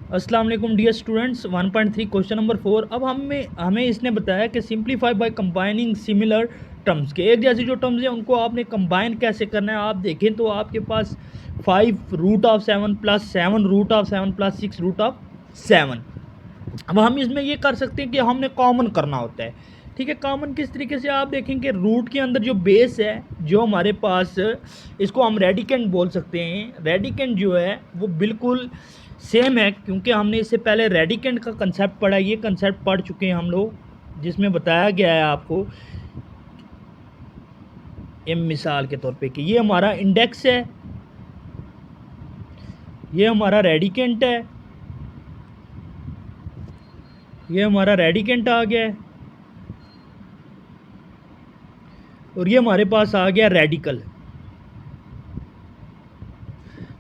अस्सलाम वालेकुम dear students. 1.3 question number 4। अब हमें इसने बताया कि simplify by combining similar terms के एक जैसी जो टर्म्स हैं उनको आपने कंबाइन कैसे करना है। आप देखें तो आपके पास 5√7 प्लस 7√7 प्लस 6√7। अब हम इसमें ये कर सकते हैं कि हमने कॉमन करना होता है। ठीक है, कॉमन किस तरीके से आप देखेंगे, रूट के अंदर जो बेस है जो हमारे पास, इसको हम रेडिकेंट बोल सकते हैं। रेडिकेंट जो है वो बिल्कुल सेम है, क्योंकि हमने इससे पहले रेडिकेंट का कंसेप्ट पढ़ा। ये कंसेप्ट पढ़ चुके हैं हम लोग, जिसमें बताया गया है आपको मिसाल के तौर पे कि ये हमारा इंडेक्स है, ये हमारा रेडिकेंट है, ये हमारा रेडिकेंट आ गया है, और ये हमारे पास आ गया रेडिकल।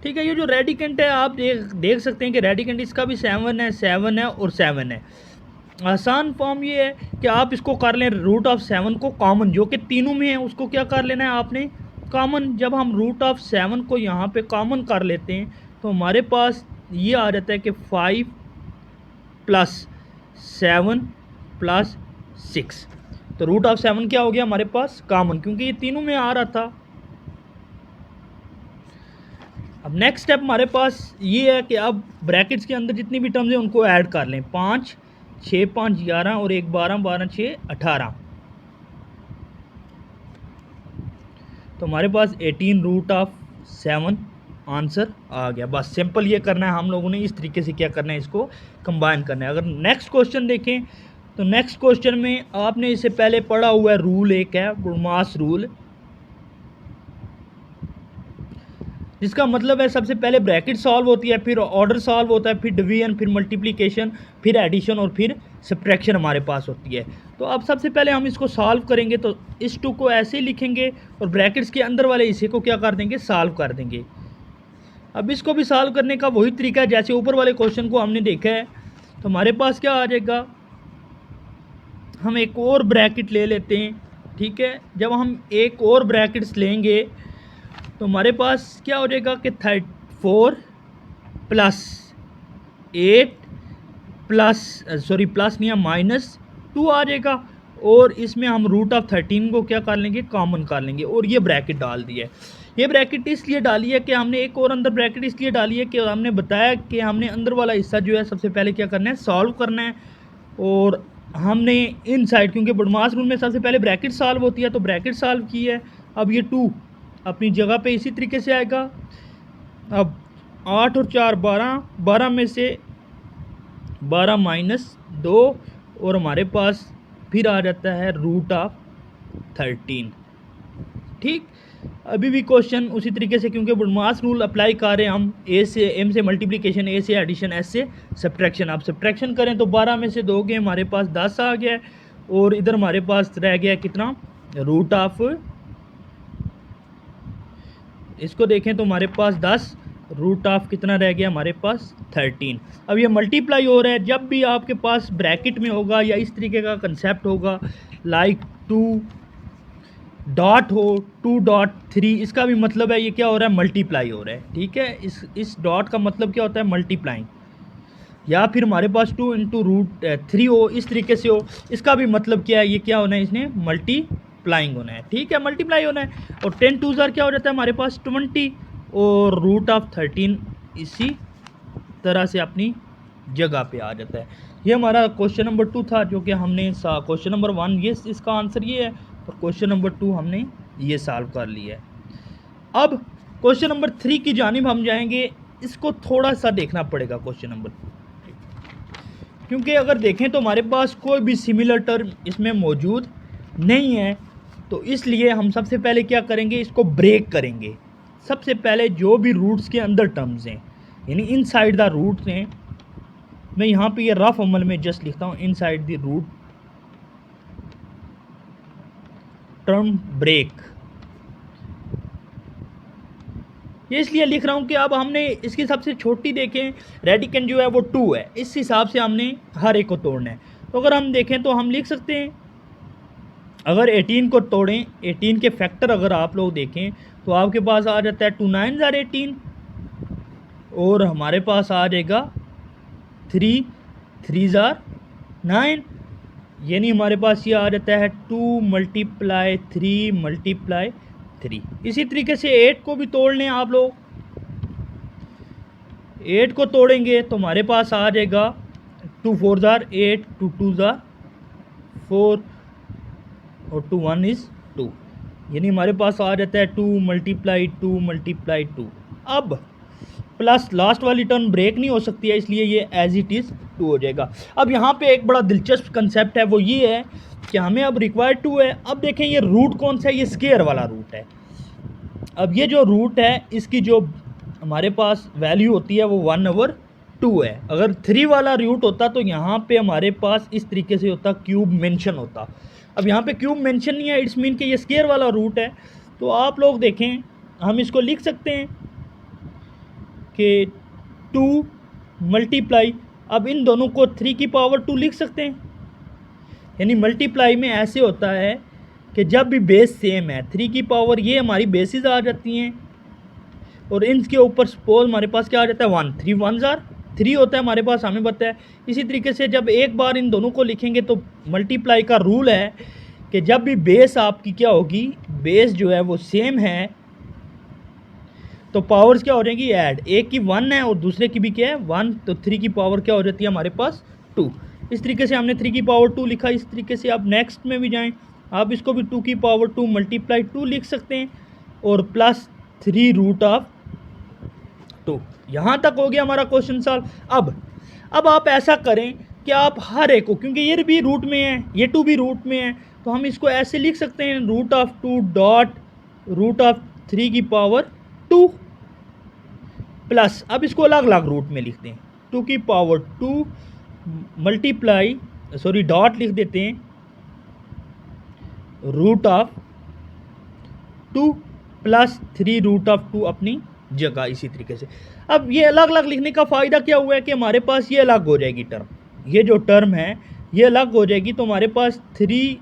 ठीक है, ये जो रेडिकेंट है आप देख सकते हैं कि रेडिकेंट इसका भी 7 है, 7 है और 7 है। आसान फॉर्म ये है कि आप इसको कर लें √7 को कॉमन, जो कि तीनों में है उसको क्या कर लेना है आपने, कॉमन। जब हम √7 को यहाँ पे कॉमन कर लेते हैं तो हमारे पास ये आ जाता है कि 5 प्लस 7 प्लस 6। तो √7 क्या हो गया हमारे पास, कॉमन, क्योंकि ये तीनों में आ रहा था। अब नेक्स्ट स्टेप हमारे पास ये है कि अब ब्रैकेट्स के अंदर जितनी भी टर्म्स हैं उनको ऐड कर लें। 5 6 5 11 और 1 12, 12 6 18। तो हमारे पास 18√7 आंसर आ गया। बस सिंपल ये करना है हम लोगों ने, इस तरीके से क्या करना है, इसको कंबाइन करना है। अगर नेक्स्ट क्वेश्चन देखें तो नेक्स्ट क्वेश्चन में आपने इससे पहले पढ़ा हुआ है रूल, एक है बुर्मास रूल, जिसका मतलब है सबसे पहले ब्रैकेट सॉल्व होती है, फिर ऑर्डर सॉल्व होता है, फिर डिवीजन, फिर मल्टीप्लिकेशन, फिर एडिशन और फिर सब्ट्रैक्शन हमारे पास होती है। तो अब सबसे पहले हम इसको सॉल्व करेंगे, तो इस 2 को ऐसे ही लिखेंगे और ब्रैकेट्स के अंदर वाले हिस्से को क्या कर देंगे, सॉल्व कर देंगे। अब इसको भी सॉल्व करने का वही तरीका है जैसे ऊपर वाले क्वेश्चन को हमने देखा है। तो हमारे पास क्या आ जाएगा, हम एक और ब्रैकेट ले लेते हैं। ठीक है, जब हम एक और ब्रैकेट्स लेंगे तो हमारे पास क्या हो जाएगा कि 4 प्लस 8 प्लस प्लस नहीं है, -2 आ जाएगा। और इसमें हम √13 को क्या कर लेंगे, कॉमन कर लेंगे, और ये ब्रैकेट डाल दिया है। ये ब्रैकेट इसलिए डाली है कि हमने एक और अंदर ब्रैकेट इसलिए डाली है कि हमने बताया कि हमने अंदर वाला हिस्सा जो है सबसे पहले क्या करना है, सॉल्व करना है। और हमने इन साइड, क्योंकि बदमाश रूल में सबसे पहले ब्रैकेट सॉल्व होती है, तो ब्रैकेट सॉल्व की है। अब ये 2 अपनी जगह पे इसी तरीके से आएगा। अब 8 और 4 12, 12 में से 12 -2, और हमारे पास फिर आ जाता है √13। ठीक, अभी भी क्वेश्चन उसी तरीके से, क्योंकि बुडमास रूल अप्लाई कर रहे हैं हम, ए से एम से मल्टीप्लिकेशन, ए से एडिशन, एस से सब्ट्रैक्शन। आप सब्ट्रैक्शन करें तो 12 में से 2 गए, हमारे पास 10 आ गया, और इधर हमारे पास रह गया कितना, इसको देखें तो हमारे पास 10, कितना रह गया हमारे पास 13। अब ये मल्टीप्लाई हो रहा है। जब भी आपके पास ब्रैकेट में होगा या इस तरीके का कंसेप्ट होगा, लाइक 2 डॉट हो, 2.3, इसका भी मतलब है ये क्या हो रहा है, मल्टीप्लाई हो रहा है। ठीक है, इस डॉट का मतलब क्या होता है, मल्टीप्लाइंग। या फिर हमारे पास 2 × √3 हो, इस तरीके से हो, इसका भी मतलब क्या है, ये क्या होना है, इसने मल्टीप्लाइंग होना है। ठीक है, मल्टीप्लाई होना है। और 10 2 क्या हो जाता है हमारे पास 20, और √13 इसी तरह से अपनी जगह पे आ जाता है। ये हमारा क्वेश्चन नंबर 2 था, जो कि हमने क्वेश्चन नंबर 1 ये इसका आंसर ये है, और क्वेश्चन नंबर 2 हमने ये सॉल्व कर लिया है। अब क्वेश्चन नंबर 3 की जानिब हम जाएंगे। इसको थोड़ा सा देखना पड़ेगा क्वेश्चन नंबर, क्योंकि अगर देखें तो हमारे पास कोई भी सिमिलर टर्म इसमें मौजूद नहीं है। तो इसलिए हम सबसे पहले क्या करेंगे, इसको ब्रेक करेंगे। सबसे पहले जो भी रूट्स के अंदर टर्म्स हैं, यानी इनसाइड द रूट्स हैं, मैं यहाँ पे ये रफ अमल में जस्ट लिखता हूँ, inside the root term break. ये इसलिए लिख रहा हूँ कि अब हमने इसकी सबसे छोटी देखें, रेडिकेंट जो है वो 2 है, इस हिसाब से हमने हर एक को तोड़ना है। तो अगर हम देखें तो हम लिख सकते हैं, अगर 18 को तोड़ें, 18 के फैक्टर अगर आप लोग देखें तो आपके पास आ जाता है 2 9 18, और हमारे पास आ जाएगा 3 ज़ार 9, यानी हमारे पास ये आ जाता है 2 × 3 × 3। इसी तरीके से 8 को भी तोड़ लें आप लोग। 8 को तोड़ेंगे तो हमारे पास आ जाएगा 2 4 ज़ार 8, 2 2 ज़ार 4 और 2 1 इज़ 2, यानी हमारे पास आ जाता है 2 × 2 × 2। अब प्लस लास्ट वाली टर्म ब्रेक नहीं हो सकती है, इसलिए ये एज इट इज़ 2 हो जाएगा। अब यहाँ पे एक बड़ा दिलचस्प कंसेप्ट है, वो ये है कि हमें अब रिक्वायर्ड 2 है। अब देखें ये रूट कौन सा है, ये स्केयर वाला रूट है। अब ये जो रूट है इसकी जो हमारे पास वैल्यू होती है वो 1/2 है। अगर 3 वाला रूट होता तो यहाँ पे हमारे पास इस तरीके से होता, क्यूब मेंशन होता। अब यहाँ पे क्यूब मेंशन नहीं है, इट्स मीन कि ये स्केयर वाला रूट है। तो आप लोग देखें, हम इसको लिख सकते हैं कि 2 × अब इन दोनों को 3 की पावर 2 लिख सकते हैं। यानी मल्टीप्लाई में ऐसे होता है कि जब भी बेस सेम है, 3 की पावर ये हमारी बेसिस आ जाती हैं और इनके ऊपर सपोज हमारे पास क्या आ जाता है 1, 3 1 ज़ार 3 होता है हमारे पास, हमें पता है। इसी तरीके से जब एक बार इन दोनों को लिखेंगे तो मल्टीप्लाई का रूल है कि जब भी बेस आपकी क्या होगी, बेस जो है वो सेम है, तो पावर्स क्या हो जाएंगी ऐड। एक की 1 है और दूसरे की भी क्या है 1, तो 3 की पावर क्या हो जाती है हमारे पास 2। इस तरीके से हमने 3 की पावर 2 लिखा। इस तरीके से आप नेक्स्ट में भी जाएं, आप इसको भी 2 की पावर 2 × 2 लिख सकते हैं और प्लस 3√2। यहाँ तक हो गया हमारा क्वेश्चन सॉल्व। अब आप ऐसा करें कि आप हर एक को, क्योंकि ये भी रूट में है, ये 2 भी रूट में है, तो हम इसको ऐसे लिख सकते हैं √2 डॉट √3 की पावर 2 प्लस, अब इसको अलग अलग रूट में लिखते हैं, 2 की पावर 2 मल्टीप्लाई डॉट लिख देते हैं √2 प्लस 3√2 अपनी जगह। इसी तरीके से अब ये अलग अलग लिखने का फ़ायदा क्या हुआ है कि हमारे पास ये अलग हो जाएगी टर्म, ये जो टर्म है ये अलग हो जाएगी। तो हमारे पास 3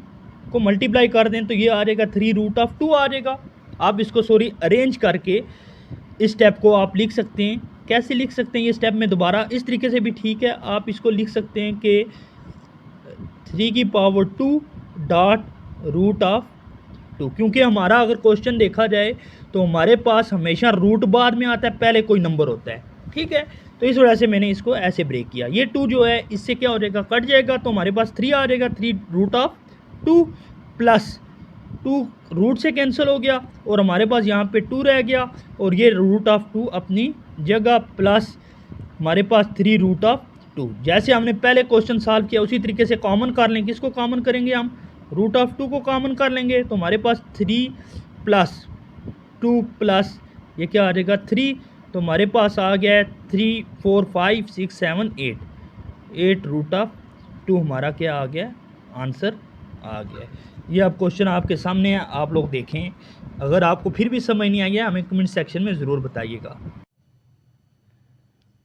को मल्टीप्लाई कर दें तो ये आ जाएगा 3√2 आ जाएगा। आप इसको अरेंज करके इस स्टेप को आप लिख सकते हैं। कैसे लिख सकते हैं ये स्टेप में दोबारा इस तरीके से भी ठीक है। आप इसको लिख सकते हैं कि 3 की पावर 2 डॉट √2, क्योंकि हमारा अगर क्वेश्चन देखा जाए तो हमारे पास हमेशा रूट बाद में आता है, पहले कोई नंबर होता है, ठीक है। तो इस वजह से मैंने इसको ऐसे ब्रेक किया। ये 2 जो है इससे क्या हो जाएगा, कट जाएगा, तो हमारे पास 3 आ जाएगा। 3√2 प्लस 2 रूट से कैंसिल हो गया और हमारे पास यहाँ पे 2 रह गया और ये √2 अपनी जगह प्लस हमारे पास 3√2। जैसे हमने पहले क्वेश्चन सॉल्व किया उसी तरीके से कॉमन कर लेंगे। किसको कॉमन करेंगे हम, √2 को कॉमन कर लेंगे तो हमारे पास 3 + 2 प्लस ये क्या आ जाएगा 3, तो हमारे पास आ गया है 3 4 5 6 7 8 √2 हमारा क्या आ गया, आंसर आ गया। ये अब क्वेश्चन आपके सामने है, आप लोग देखें। अगर आपको फिर भी समझ नहीं आई है हमें कमेंट सेक्शन में ज़रूर बताइएगा।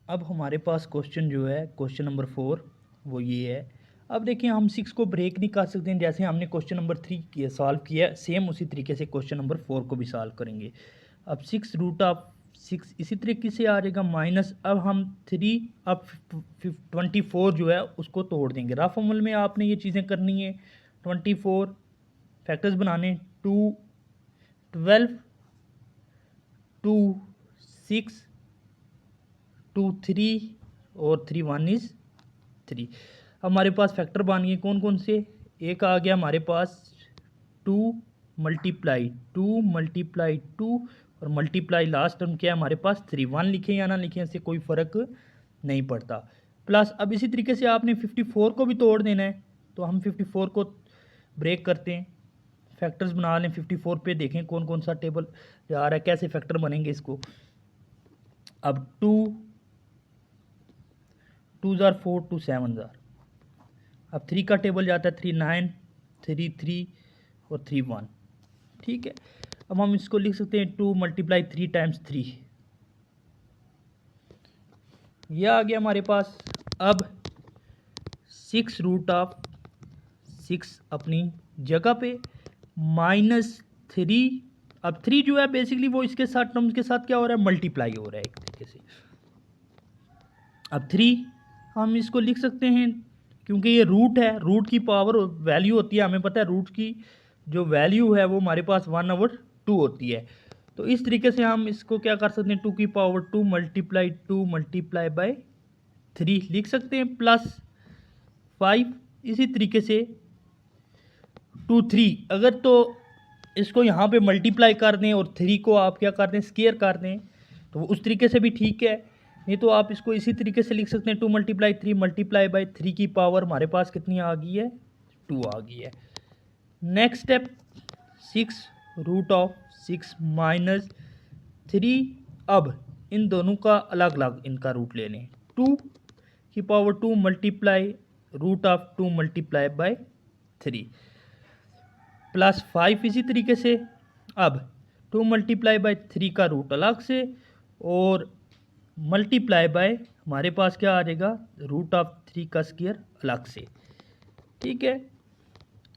अब हमारे पास क्वेश्चन जो है क्वेश्चन नंबर 4 वो ये है। अब देखिए हम 6 को ब्रेक नहीं कर सकते हैं, जैसे हमने क्वेश्चन नंबर 3 किया सॉल्व किया सेम उसी तरीके से क्वेश्चन नंबर 4 को भी सॉल्व करेंगे। अब 6√6 इसी तरीके से आ जाएगा माइनस, अब हम 3 अब 24 जो है उसको तोड़ देंगे। रफ अमल में आपने ये चीज़ें करनी है, 24 फैक्टर्स बनाने, 2 12 2 6 2 3 और 3 1 इज़ 3। अब हमारे पास फैक्टर बन गए कौन कौन से, एक आ गया हमारे पास 2 × 2 और मल्टीप्लाई लास्ट टर्म क्या है हमारे पास 3। 1 लिखें या ना लिखें इससे कोई फ़र्क नहीं पड़ता। प्लस अब इसी तरीके से आपने 54 को भी तोड़ देना है, तो हम 54 को ब्रेक करते हैं, फैक्टर्स बना लें। 54 पे देखें कौन कौन सा टेबल जा रहा है, कैसे फैक्टर बनेंगे इसको। अब 2 ज़ार 4 2 7 ज़ार, अब 3 का टेबल जाता है 3 9 3 3 और 3 1, ठीक है। अब हम इसको लिख सकते हैं 2 × 3 × 3, ये आ गया हमारे पास। अब 6√6 अपनी जगह पे -3, अब 3 जो है बेसिकली वो इसके साथ टर्म्स के साथ क्या हो रहा है, मल्टीप्लाई हो रहा है एक तरीके से। अब 3 हम इसको लिख सकते हैं, क्योंकि ये रूट है, रूट की पावर वैल्यू होती है, हमें पता है रूट की जो वैल्यू है वो हमारे पास 1/2 होती है। तो इस तरीके से हम इसको क्या कर सकते हैं, 2 की पावर 2 मल्टीप्लाई बाय 3 लिख सकते हैं, प्लस 5 इसी तरीके से 2 3, अगर तो इसको यहाँ पे मल्टीप्लाई कर दें और 3 को आप क्या कर दें, स्क्वायर कर दें, तो उस तरीके से भी ठीक है। नहीं तो आप इसको इसी तरीके से लिख सकते हैं, 2 × 3 मल्टीप्लाई बाय 3 की पावर हमारे पास कितनी आ गई है, 2 आ गई है। Next step 6√6 minus 3। अब इन दोनों का अलग अलग इनका रूट ले लें, 2 की power 2 multiply √2 multiply by 3 plus 5 इसी तरीके से। अब 2 मल्टीप्लाई बाय 3 का रूट अलग से और मल्टीप्लाई बाय हमारे पास क्या आ जाएगा, √3 का स्क्वायर अलग से, ठीक है।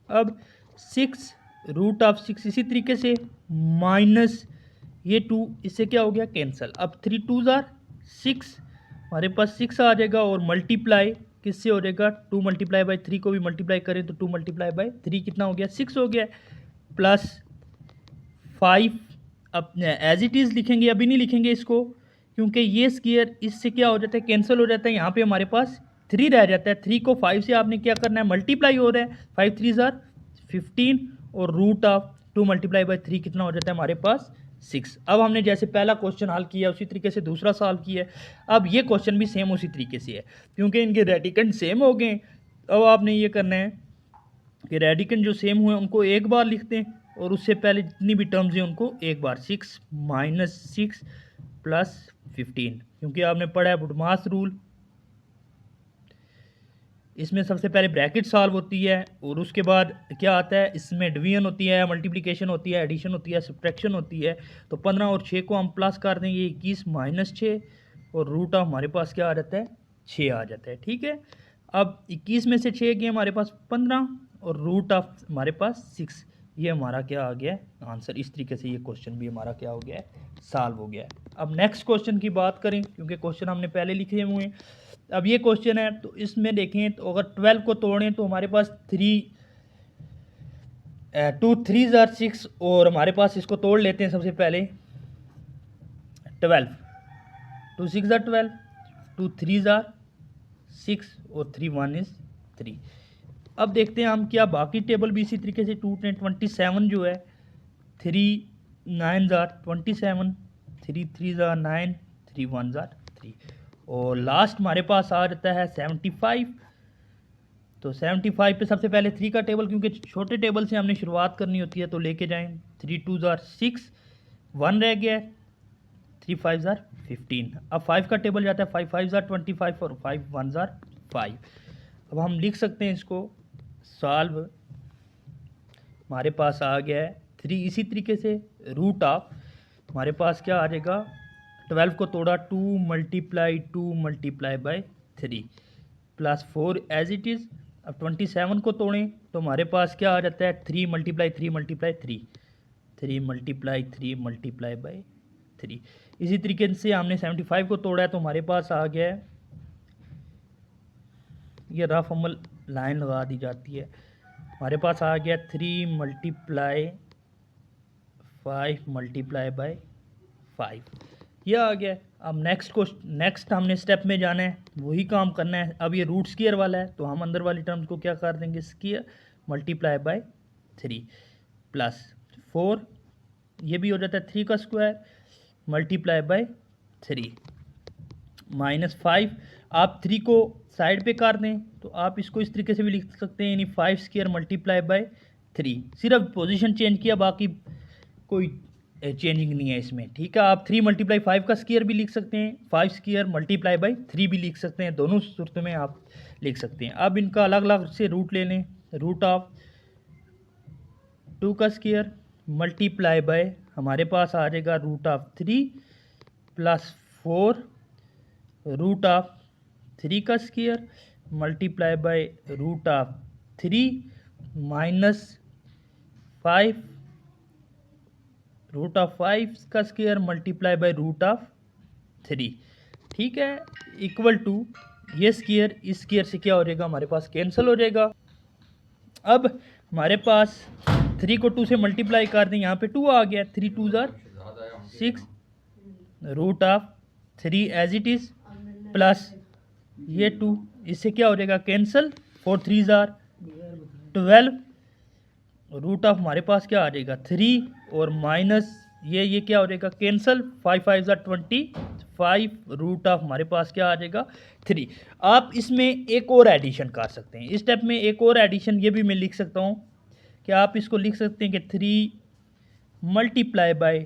अब 6√6 इसी तरीके से माइनस ये 2, इससे क्या हो गया, कैंसिल। अब 3 2 ज़ार 6, हमारे पास 6 आ जाएगा और मल्टीप्लाई किससे हो जाएगा, 2 मल्टीप्लाई बाय 3 को भी मल्टीप्लाई करें तो 2 मल्टीप्लाई बाय 3 कितना हो गया, 6 हो गया, प्लस 5। अब एज इट इज़ लिखेंगे, अभी नहीं लिखेंगे इसको, क्योंकि ये स्क्वायर इससे क्या हो जाता है, कैंसिल हो जाता है। यहाँ पे हमारे पास 3 रह जाता है, 3 को 5 से आपने क्या करना है, मल्टीप्लाई हो रहा है, 5 3 ज़ार 15 और √2 मल्टीप्लाई बाय 3 कितना हो जाता है हमारे पास, 6। अब हमने जैसे पहला क्वेश्चन हल किया उसी तरीके से दूसरा सॉल्व किया है। अब ये क्वेश्चन भी सेम उसी तरीके से है, क्योंकि इनके रेडिकेंड सेम हो गए। अब आपने ये करना है कि रेडिकेंड जो सेम हुए उनको एक बार लिखते हैं और उससे पहले जितनी भी टर्म्स हैं उनको एक बार, 6 माइनस 6 प्लस 15, क्योंकि आपने पढ़ा है बुडमास रूल। इसमें सबसे पहले ब्रैकेट सॉल्व होती है और उसके बाद क्या आता है, इसमें डिवीजन होती है, मल्टीप्लिकेशन होती है, एडिशन होती है, सब्ट्रैक्शन होती है। तो 15 और 6 को हम प्लस कर देंगे, 21 माइनस 6 और रूट ऑफ हमारे पास क्या आ जाता है, 6 आ जाता है, ठीक है। अब 21 में से 6 गए हमारे पास 15 और रूट ऑफ हमारे पास 6, ये हमारा क्या आ गया है, आंसर। इस तरीके से ये क्वेश्चन भी हमारा क्या हो गया है, सॉल्व हो गया है। अब नेक्स्ट क्वेश्चन की बात करें, क्योंकि क्वेश्चन हमने पहले लिखे हुए हैं। अब ये क्वेश्चन है, तो इसमें देखें तो अगर 12 को तोड़ें तो हमारे पास 2 3 ज़ार 6 और हमारे पास इसको तोड़ लेते हैं सबसे पहले 12, 2 6 ज़ार 12, 2 3 ज़ार 6 और 3 1 इज़ 3। अब देखते हैं हम क्या बाकी टेबल भी इसी तरीके से 2 10 27 जो है, 3 9 ज़ार 27, 3 3 ज़ार 9, 3 1 ज़ार 3 और लास्ट हमारे पास आ जाता है 75। तो 75 पे सबसे पहले 3 का टेबल, क्योंकि छोटे टेबल से हमने शुरुआत करनी होती है, तो लेके जाएं। 3 2 ज़ार 6, 1 रह गया, 3 5 ज़ार 15। अब 5 का टेबल जाता है, 5 5 ज़ार 25 और 5 1 ज़ार 5। अब हम लिख सकते हैं इसको सॉल्व, हमारे पास आ गया है 3। इसी तरीके से रूट ऑफ हमारे पास क्या आ जाएगा, 12 को तोड़ा 2 multiply by 3 plus 4 as it is. अब 27 को तोड़ें तो हमारे पास क्या आ जाता है, 3 multiply 3 multiply 3, 3 multiply 3 multiply by 3। इसी तरीके से हमने 75 को तोड़ा है तो हमारे पास आ गया है, ये रफ अमल लाइन लगा दी जाती है, हमारे पास आ गया 3 मल्टीप्लाई 5 मल्टीप्लाई बाय 5, ये आ गया। अब नेक्स्ट हमने स्टेप में जाना है, वही काम करना है। अब ये रूट स्क्वायर वाला है तो हम अंदर वाली टर्म्स को क्या कर देंगे, स्क्वायर मल्टीप्लाई बाय 3 प्लस 4, ये भी हो जाता है 3 का स्क्वायर मल्टीप्लाई बाय 3 माइनस 5। आप 3 को साइड पे कर दें तो आप इसको इस तरीके से भी लिख सकते हैं, यानी 5 स्क्वायर मल्टीप्लाई बाय 3, सिर्फ पोजीशन चेंज किया, बाकी कोई चेंजिंग नहीं है इसमें, ठीक है। आप 3 मल्टीप्लाई 5 का स्क्वायर भी लिख सकते हैं, 5 स्क्वायर मल्टीप्लाई बाय 3 भी लिख सकते हैं, दोनों सूरतों में आप लिख सकते हैं। अब इनका अलग अलग से रूट ले लें, रूट ऑफ 2 का स्क्वायर मल्टीप्लाई बाय हमारे पास आ जाएगा root of 3 plus 4 root of 3 का square multiply by root of 3 minus 5 root of 5 का square multiply by root of 3, ठीक है, इक्वल टू ये स्क्वायर इस स्क्वायर से क्या हो जाएगा, हमारे पास कैंसिल हो जाएगा। अब हमारे पास 3 को 2 से मल्टीप्लाई कर दें, यहाँ पे 2 आ गया, 3 2 जार 6 root of 3 as it is plus ये 2, इससे क्या हो जाएगा कैंसिल, 4 3 जार 12 रूट ऑफ हमारे पास क्या आ जाएगा 3 और माइनस ये क्या हो जाएगा कैंसिल, 5 5 जार 25 रूट ऑफ हमारे पास क्या आ जाएगा 3। आप इसमें एक और एडिशन कर सकते हैं, इस स्टेप में एक और एडिशन ये भी मैं लिख सकता हूँ कि आप इसको लिख सकते हैं कि 3 multiply by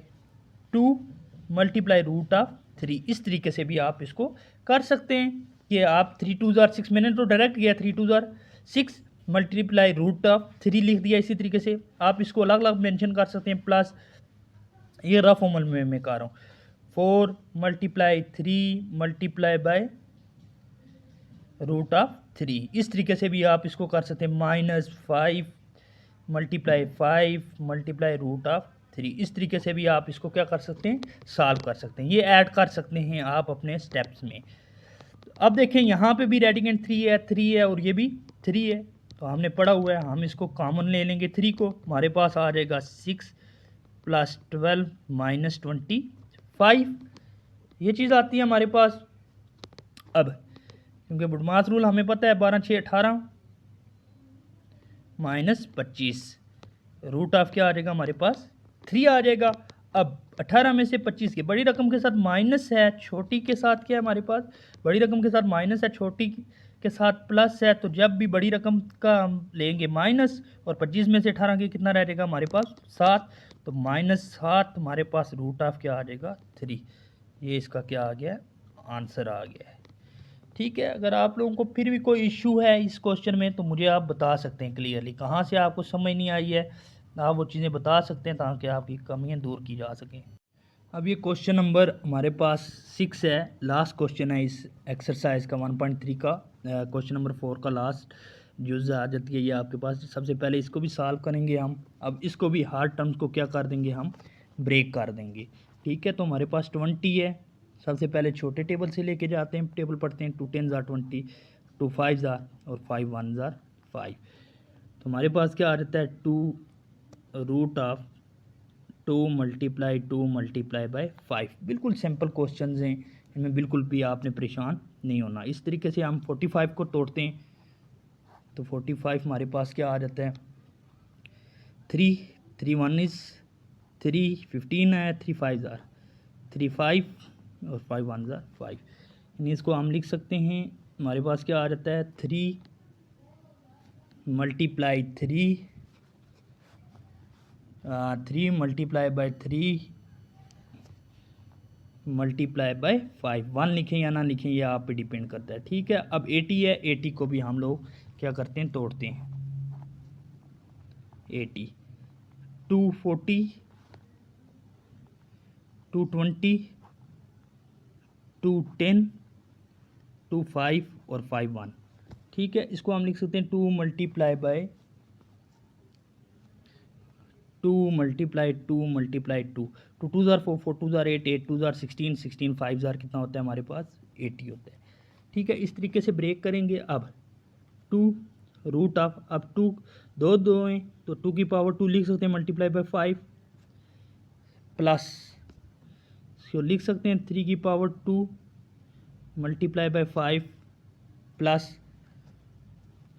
2 multiply root of 3। इस तरीके से भी आप इसको कर सकते हैं कि आप 3 2 जार 6, मैंने तो डायरेक्ट किया 3 2 जार 6 मल्टीप्लाई रूट ऑफ 3 लिख दिया। इसी तरीके से आप इसको अलग अलग मेंशन कर सकते हैं, प्लस ये रफ अमल में मैं कर रहा हूँ 4 multiply 3 multiply by root of 3। इस तरीके से भी आप इसको कर सकते हैं, -5 मल्टीप्लाई 5 मल्टीप्लाई रूट ऑफ 3। इस तरीके से भी आप इसको क्या कर सकते हैं, सॉल्व कर सकते हैं। ये ऐड कर सकते हैं आप अपने स्टेप्स में। अब देखें यहाँ पे भी रेडिकेंड 3 है और ये भी 3 है, तो हमने पढ़ा हुआ है, हम इसको कॉमन ले लेंगे 3 को, हमारे पास आ जाएगा 6 प्लस 12 माइनस 25, ये चीज़ आती है हमारे पास। अब क्योंकि बुडमास रूल हमें पता है 12 6 18 माइनस 25 रूट ऑफ क्या आ जाएगा हमारे पास 3 आ जाएगा। अब 18 में से 25 के बड़ी रकम के साथ माइनस है, छोटी के साथ क्या है हमारे पास, बड़ी रकम के साथ माइनस है, छोटी के साथ प्लस है, तो जब भी बड़ी रकम का हम लेंगे माइनस और 25 में से 18 के कितना रह जाएगा हमारे पास 7, तो -7 हमारे पास रूट ऑफ क्या आ जाएगा 3। ये इसका क्या आ गया, आंसर आ गया है। ठीक है, अगर आप लोगों को फिर भी कोई इशू है इस क्वेश्चन में तो मुझे आप बता सकते हैं क्लियरली, कहाँ से आपको समझ नहीं आई है आप वो चीज़ें बता सकते हैं ताकि आपकी कमियां दूर की जा सकें। अब ये क्वेश्चन नंबर हमारे पास 6 है, लास्ट क्वेश्चन है इस एक्सरसाइज का 1.3 का, क्वेश्चन नंबर 4 का लास्ट जुज़ आ जाती है ये आपके पास। सबसे पहले इसको भी सॉल्व करेंगे हम, अब इसको भी हार्ड टर्म्स को क्या कर देंगे हम, ब्रेक कर देंगे। ठीक है, तो हमारे पास 20 है, सबसे पहले छोटे टेबल से लेके जाते हैं, टेबल पढ़ते हैं, 2 10 ज़ार 20, 2 5 ज़ार और 5 1 ज़ार 5। तो हमारे पास क्या आ जाता है 2 root of 2 multiply 2 multiply by 5। बिल्कुल सिंपल क्वेश्चंस हैं, इनमें बिल्कुल भी आपने परेशान नहीं होना। इस तरीके से हम 45 को तोड़ते हैं, तो 45 हमारे पास क्या आ जाता है 3 3 1 इज़ 3 15 है, 3 5 ज़ार 3 5 और 5 1 ज़ार 5। यानी इसको हम लिख सकते हैं, हमारे पास क्या आ जाता है 3 multiply 3 multiply by 3 multiply by 5। 1 लिखें या ना लिखें ये आप पे डिपेंड करता है। ठीक है, अब 80 है, 80 को भी हम लोग क्या करते हैं, तोड़ते हैं। 80 240 220 210 25 और 51। ठीक है, इसको हम लिख सकते हैं 2 मल्टीप्लाई बाय 2 मल्टीप्लाई 2 मल्टीप्लाई 2 2 2 ज़ार 4 4 2 ज़ार 8 8 2 ज़ार 16 16 5 ज़ार कितना होता है हमारे पास 80 होता है। ठीक है, इस तरीके से ब्रेक करेंगे। अब 2 रूट ऑफ, अब 2 दो हैं तो 2 की पावर 2 लिख सकते हैं मल्टीप्लाई बाय 5 प्लस इसको लिख सकते हैं 3 की power 2 multiply by 5 plus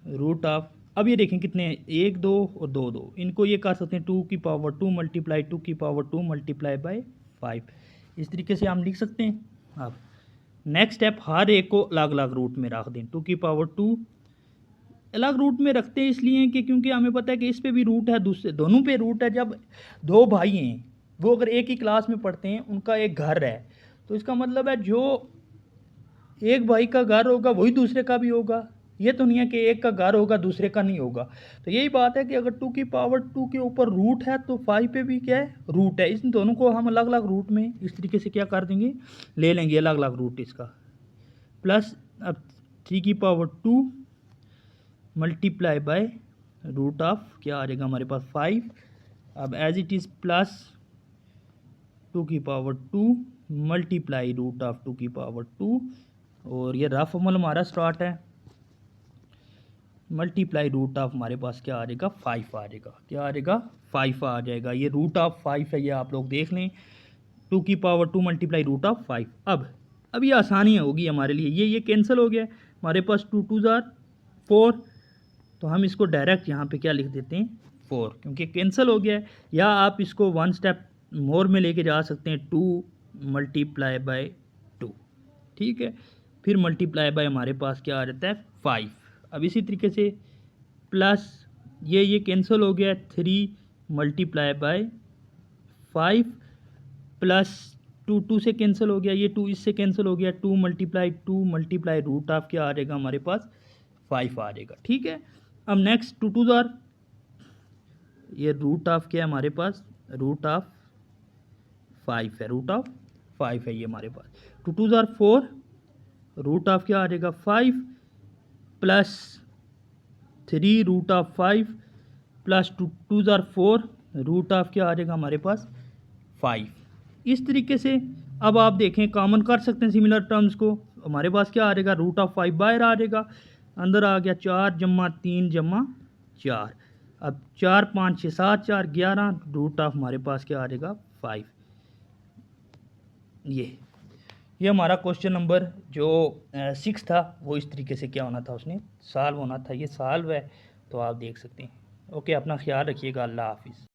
root of, अब ये देखें कितने हैं 1 2 और 2 2, इनको ये कर सकते हैं 2 की पावर 2 मल्टीप्लाई 2 की पावर 2 मल्टीप्लाई बाय 5। इस तरीके से हम लिख सकते हैं। अब नेक्स्ट स्टेप, हर एक को अलग अलग रूट में रख दें। 2 की पावर 2 अलग रूट में रखते हैं इसलिए कि क्योंकि हमें पता है कि इस पे भी रूट है, दूसरे दोनों पे रूट है। जब दो भाई हैं वो अगर एक ही क्लास में पढ़ते हैं, उनका एक घर है, तो इसका मतलब है जो एक भाई का घर होगा वही दूसरे का भी होगा। ये तो नहीं है कि एक का घर होगा दूसरे का नहीं होगा। तो यही बात है कि अगर 2 की पावर 2 के ऊपर रूट है तो 5 पे भी क्या है, रूट है। इन दोनों को हम अलग अलग रूट में इस तरीके से क्या कर देंगे, ले लेंगे अलग अलग रूट इसका। प्लस अब 3 की power 2 multiply by root of क्या आ जाएगा हमारे पास 5। अब एज इट इज़ प्लस 2 की पावर 2 मल्टीप्लाई रूट ऑफ 2 की पावर 2 और ये रफ अमल हमारा स्टार्ट है। मल्टीप्लाई रूट ऑफ हमारे पास क्या आ जाएगा 5 आ जाएगा, क्या आ जाएगा 5 आ जाएगा। ये रूट ऑफ 5 है, ये आप लोग देख लें 2 की पावर 2 मल्टीप्लाई रूट ऑफ 5। अब ये आसानी होगी हमारे लिए, ये कैंसिल हो गया हमारे पास 2 2 ज़ार 4, तो हम इसको डायरेक्ट यहाँ पे क्या लिख देते हैं 4, क्योंकि कैंसिल हो गया है। या आप इसको वन स्टेप मोर में लेके जा सकते हैं 2 मल्टीप्लाई बाय 2, ठीक है। फिर मल्टीप्लाई बाय हमारे पास क्या आ जाता है 5। अब इसी तरीके से प्लस ये कैंसिल हो गया 3 मल्टीप्लाई बाय 5 प्लस 2 2 से कैंसिल हो गया, ये 2 इससे कैंसिल हो गया, 2 मल्टीप्लाई रूट ऑफ क्या आ जाएगा हमारे पास 5 आ जाएगा, ठीक है। अब नेक्स्ट 2 2 ज़ार, ये रूट ऑफ क्या है हमारे पास रूट ऑफ 5 है, रूट ऑफ 5 है ये हमारे पास। 2 2 ज़ार 4, रूट ऑफ क्या आ जाएगा 5 प्लस 3 रूट ऑफ 5 प्लस 2 2 ज़ार 4, रूट ऑफ क्या आ जाएगा हमारे पास 5। इस तरीके से अब आप देखें कॉमन कर सकते हैं सिमिलर टर्म्स को, हमारे पास क्या आ जाएगा रूट ऑफ 5 बाहर आ जाएगा, अंदर आ गया 4 जमा 3 जमा 4। अब 4 5 6 7 4 11, रूट ऑफ हमारे पास क्या आ जाएगा 5। ये हमारा क्वेश्चन नंबर जो 6 था वो इस तरीके से क्या होना था, उसने सॉल्व होना था। ये सॉल्व है तो आप देख सकते हैं। ओके, अपना ख्याल रखिएगा। अल्लाह हाफिज़।